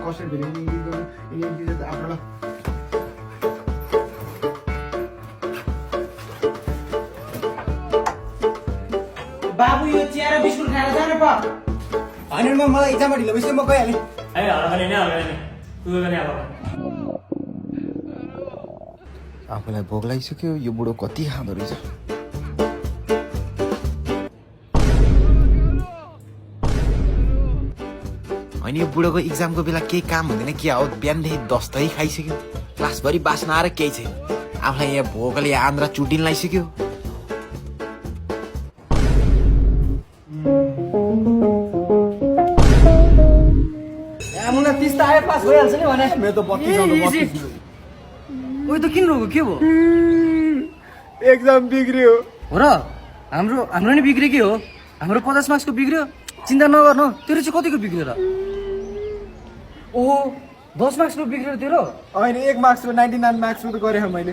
कसरी भेट्यो इङ्ग्लिस त आफ्नो बाबु यो चिया र बिस्कुट खाएर जानु प होइन मलाई इक्जाममा ढिलो भइसक्यो म गइहालेँ आफूलाई भोक लागिसक्यो यो बुढो कति खाँदो रहेछ होइन यो बुढोको इक्जामको बेला केही काम हुँदैन के हो बिहानदेखि दस्तै खाइसक्यो क्लासभरि बास्न आएर केही छैन आफूलाई यहाँ भोकले आन्द्रा चुटिन लागिसक्यो मलाई 30 त आयो पास भइहाल्छ नि भने मेरो त 32 ओइ त किन रोको के भयो एक्जाम बिग्रियो हो र हाम्रो नि बिग्रियो के हो हाम्रो 50 मार्क्सको बिग्रियो चिन्ता नगर्नु तेरो चाहिँ कतिको बिग्रियो र ओहो 10 मार्क्सको बिग्रियो तेरो होइन 1 मार्क्सको 99 मार्क्सको त गरेँ मैले